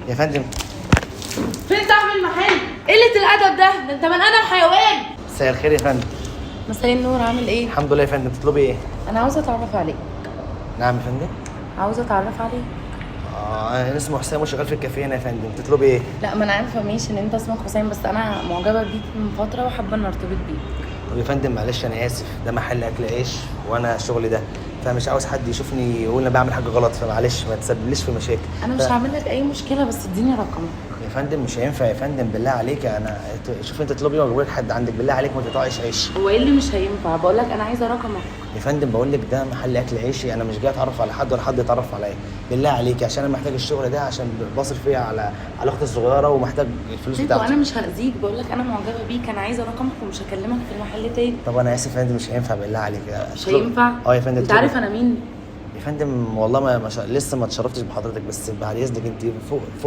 يا فندم. فين صاحب المحل؟ قلة الأدب ده انت من أدب حيوان. مساء الخير يا فندم. مساء النور، عامل ايه؟ الحمد لله يا فندم. تطلبي ايه؟ أنا عاوزة أتعرف عليك. نعم يا فندم. عاوزة أتعرف عليك. انا اسمه حسام وشغال في الكافيه هنا يا فندم. تطلبي ايه؟ لا، ما أنا عارفة ماشي إن أنت اسمك حسام، بس أنا معجبة بيك من فترة وحابة إن أرتبط بيك. طب يا فندم معلش انا اسف، ده محل اكل عيش وانا شغلي ده، فمش عاوز حد يشوفني يقول انا بعمل حاجه غلط، فمعلش ما تسببليش في مشاكل. أنا مش هعمل لك أي مشكلة، بس اديني رقمك. يا فندم مش هينفع يا فندم، بالله عليك. انا شوف انت تطلبي ولا لك حد عندك، بالله عليك ما تقطعيش عيش. هو إيه اللي مش هينفع؟ بقول لك أنا عايزة رقمك. يا فندم بقول لك ده محل اكل عيشي، انا مش جاي اتعرف على حد ولا حد يتعرف عليا، بالله عليك، عشان انا محتاج الشغل ده، عشان بصرف فيه على اختي الصغيره ومحتاج الفلوس طيب، وأنا بتاعتي. مش هأذيك، بقول لك أنا معجبة بيك، أنا عايزة رقمك ومش هكلمك في المحل تاني. طب انا اسف يا فندم، مش هينفع بالله عليك. مش هينفع؟ يا فندم. أنت عارف أنا مين؟ يا فندم والله لسه ما اتشرفتش بحضرتك، بس بعد اذنك انت فوق